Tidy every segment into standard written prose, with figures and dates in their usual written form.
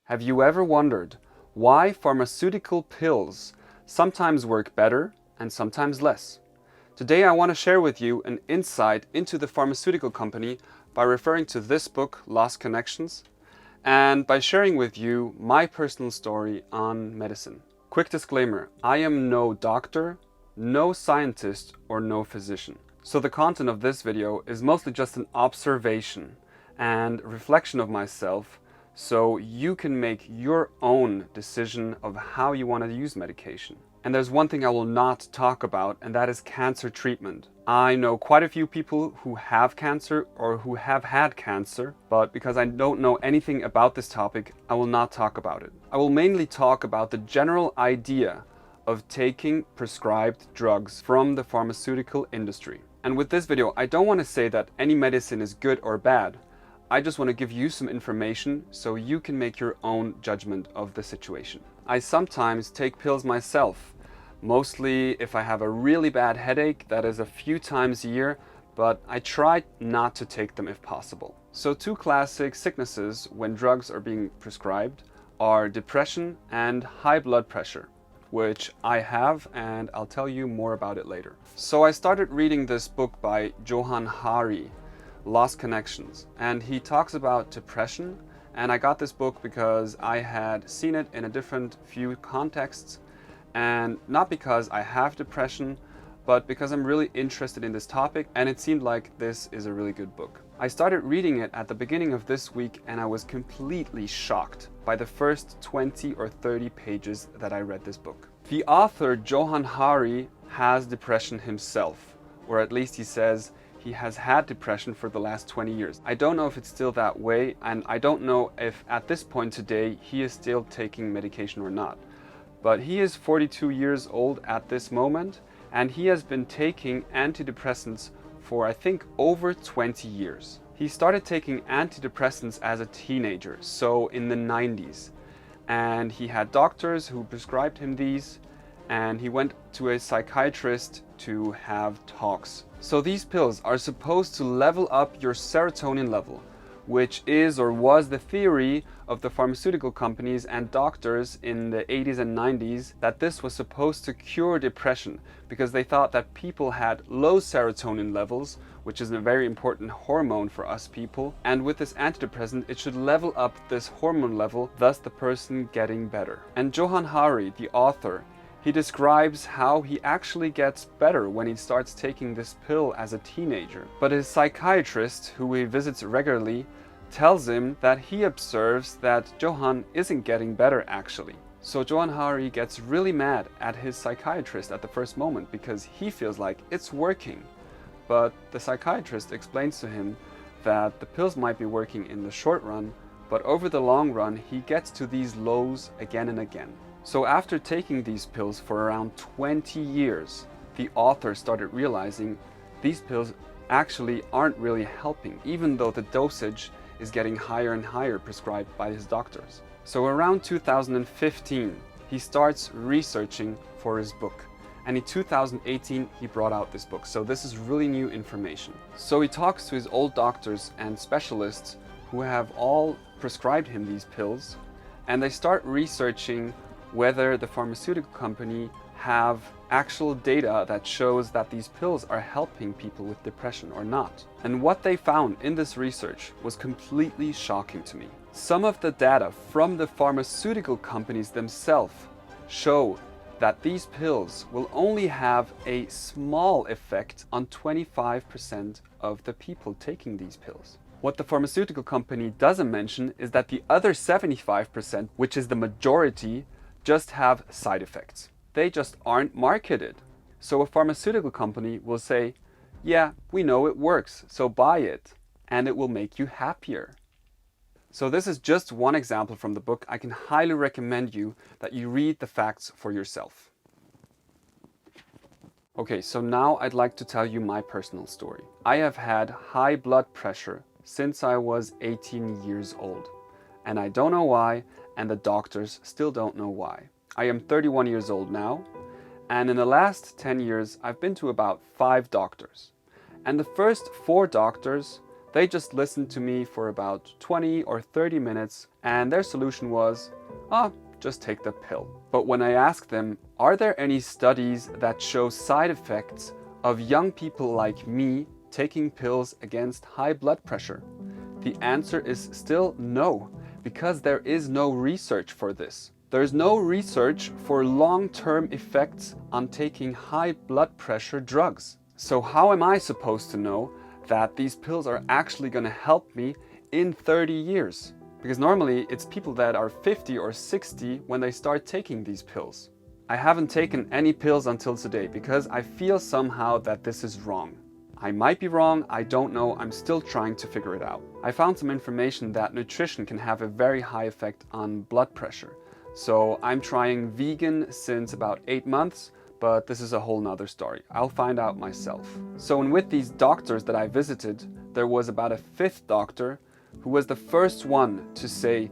Have you ever wondered why pharmaceutical pills sometimes work better and sometimes less? Today I want to share with you an insight into the pharmaceutical company by referring to this book, Lost Connections, and by sharing with you my personal story on medicine. Quick disclaimer, I am no doctor, no scientist, or no physician. So the content of this video is mostly just an observation and reflection of myself, so you can make your own decision of how you want to use medication. And there's one thing I will not talk about, and that is cancer treatment. I know quite a few people who have cancer or who have had cancer, but because I don't know anything about this topic, I will not talk about it. I will mainly talk about the general idea of taking prescribed drugs from the pharmaceutical industry. And with this video, I don't want to say that any medicine is good or bad. I just want to give you some information so you can make your own judgment of the situation. I sometimes take pills myself, mostly if I have a really bad headache, that is a few times a year, but I try not to take them if possible. So two classic sicknesses when drugs are being prescribed are depression and high blood pressure, which I have, and I'll tell you more about it later. So I started reading this book by Johann Hari, Lost Connections, and he talks about depression, and I got this book because I had seen it in a different few contexts, and not because I have depression, but because I'm really interested in this topic, and it seemed like this is a really good book. I started reading it at the beginning of this week, and I was completely shocked by the first 20 or 30 pages that I read this book. The author, Johann Hari, has depression himself, or at least he says he has had depression for the last 20 years. I don't know if it's still that way, and I don't know if at this point today he is still taking medication or not. But he is 42 years old at this moment, and he has been taking antidepressants for I think over 20 years. He started taking antidepressants as a teenager, so in the 90s. And he had doctors who prescribed him these, and he went to a psychiatrist to have talks. So these pills are supposed to level up your serotonin level, which is or was the theory of the pharmaceutical companies and doctors in the 80s and 90s, that this was supposed to cure depression because they thought that people had low serotonin levels, which is a very important hormone for us people, and with this antidepressant it should level up this hormone level, thus the person getting better. And Johann Hari, the author, he describes how he actually gets better when he starts taking this pill as a teenager. But his psychiatrist, who he visits regularly, tells him that he observes that Johann isn't getting better actually. So Johann Hari gets really mad at his psychiatrist at the first moment because he feels like it's working. But the psychiatrist explains to him that the pills might be working in the short run, but over the long run he gets to these lows again and again. So after taking these pills for around 20 years, the author started realizing these pills actually aren't really helping, even though the dosage is getting higher and higher prescribed by his doctors. So around 2015, he starts researching for his book. And in 2018, he brought out this book. So this is really new information. So he talks to his old doctors and specialists who have all prescribed him these pills, and they start researching whether the pharmaceutical company have actual data that shows that these pills are helping people with depression or not. And what they found in this research was completely shocking to me. Some of the data from the pharmaceutical companies themselves show that these pills will only have a small effect on 25% of the people taking these pills. What the pharmaceutical company doesn't mention is that the other 75%, which is the majority, just have side effects. They just aren't marketed. So a pharmaceutical company will say, yeah, we know it works, so buy it, and it will make you happier. So this is just one example from the book. I can highly recommend you that you read the facts for yourself. Okay, so now I'd like to tell you my personal story. I have had high blood pressure since I was 18 years old, and I don't know why, and the doctors still don't know why. I am 31 years old now, and in the last 10 years I've been to about 5 doctors. And the first 4 doctors, They just listened to me for about 20 or 30 minutes, and their solution was, just take the pill. But when I asked them, are there any studies that show side effects of young people like me taking pills against high blood pressure? The answer is still no, because there is no research for this. There's no research for long-term effects on taking high blood pressure drugs. So how am I supposed to know that these pills are actually going to help me in 30 years? Because normally it's people that are 50 or 60 when they start taking these pills. I haven't taken any pills until today because I feel somehow that this is wrong. I might be wrong, I don't know, I'm still trying to figure it out. I found some information that nutrition can have a very high effect on blood pressure. So I'm trying vegan since about 8 months, but this is a whole nother story. I'll find out myself. So and with these doctors that I visited, there was about a 5th doctor who was the first one to say,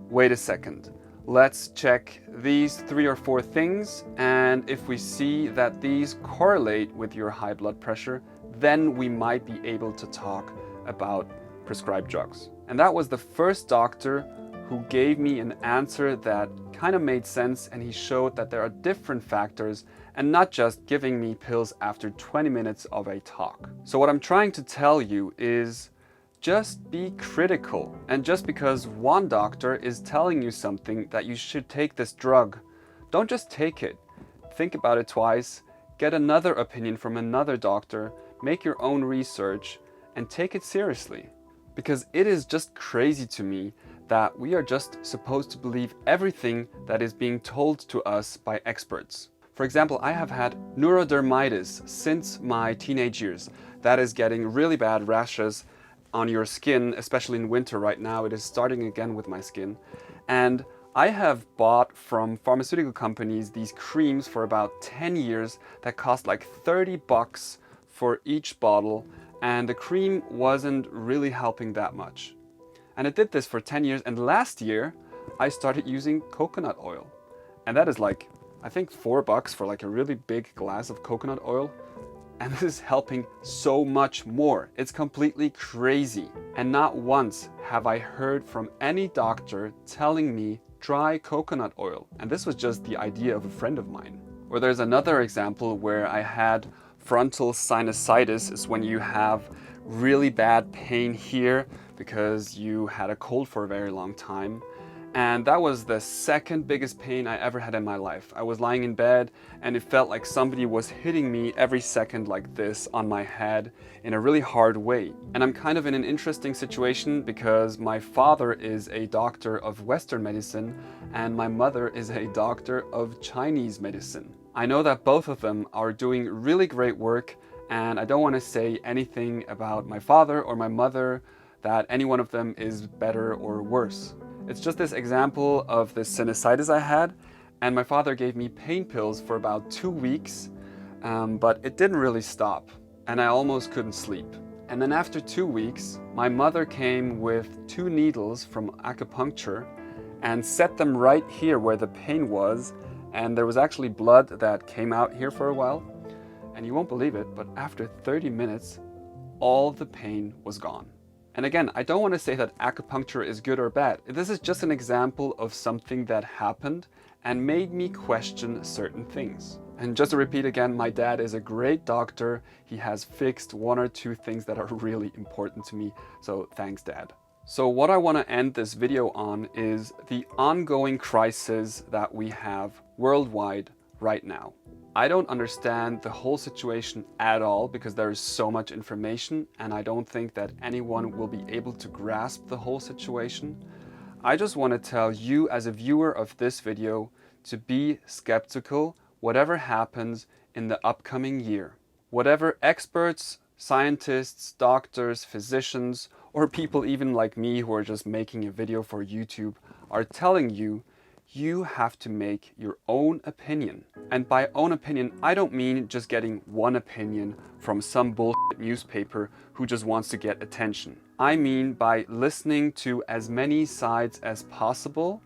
wait a second, let's check these 3 or 4 things, and if we see that these correlate with your high blood pressure, then we might be able to talk about prescribed drugs. And that was the first doctor who gave me an answer that kind of made sense, and he showed that there are different factors and not just giving me pills after 20 minutes of a talk. So what I'm trying to tell you is just be critical, and just because one doctor is telling you something that you should take this drug, don't just take it. Think about it twice, get another opinion from another doctor, make your own research, and take it seriously. Because it is just crazy to me that we are just supposed to believe everything that is being told to us by experts. For example, I have had neurodermitis since my teenage years. That is getting really bad rashes on your skin, especially in winter right now. It is starting again with my skin. And I have bought from pharmaceutical companies these creams for about 10 years that cost like $30 for each bottle, and the cream wasn't really helping that much. And I did this for 10 years, and last year I started using coconut oil. And that is like, I think $4 for like a really big glass of coconut oil. And this is helping so much more. It's completely crazy. And not once have I heard from any doctor telling me try coconut oil. And this was just the idea of a friend of mine. Or there's another example where I had frontal sinusitis, is when you have really bad pain here because you had a cold for a very long time. And that was the second biggest pain I ever had in my life. I was lying in bed and it felt like somebody was hitting me every second like this on my head in a really hard way. And I'm kind of in an interesting situation because my father is a doctor of Western medicine and my mother is a doctor of Chinese medicine. I know that both of them are doing really great work, and I don't want to say anything about my father or my mother that any one of them is better or worse. It's just this example of this sinusitis I had, and my father gave me pain pills for about 2 weeks, but it didn't really stop, and I almost couldn't sleep. And then after 2 weeks, my mother came with 2 needles from acupuncture and set them right here where the pain was, and there was actually blood that came out here for a while. And you won't believe it, but after 30 minutes, all the pain was gone. And again, I don't want to say that acupuncture is good or bad. This is just an example of something that happened and made me question certain things. And just to repeat again, my dad is a great doctor. He has fixed 1 or 2 things that are really important to me. So thanks, Dad. So what I want to end this video on is the ongoing crisis that we have worldwide right now. I don't understand the whole situation at all because there is so much information, and I don't think that anyone will be able to grasp the whole situation. I just want to tell you as a viewer of this video to be skeptical whatever happens in the upcoming year. Whatever experts, scientists, doctors, physicians, or people even like me who are just making a video for YouTube are telling you, you have to make your own opinion. And by own opinion, I don't mean just getting one opinion from some bullshit newspaper who just wants to get attention. I mean by listening to as many sides as possible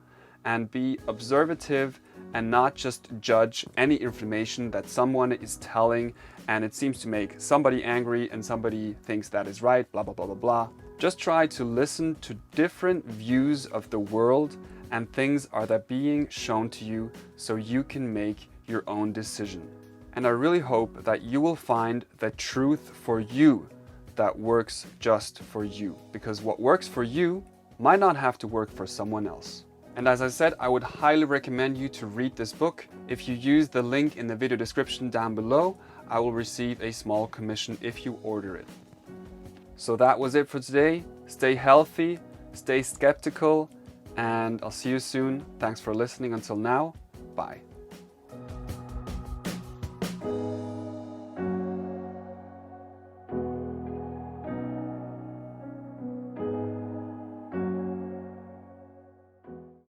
and be observative and not just judge any information that someone is telling and it seems to make somebody angry and somebody thinks that is right, blah, blah, blah, blah, blah. Just try to listen to different views of the world and things are that being shown to you so you can make your own decision. And I really hope that you will find the truth for you that works just for you, because what works for you might not have to work for someone else. And as I said, I would highly recommend you to read this book. If you use the link in the video description down below, I will receive a small commission if you order it. So that was it for today. Stay healthy, stay skeptical, and I'll see you soon. Thanks for listening until now. Bye.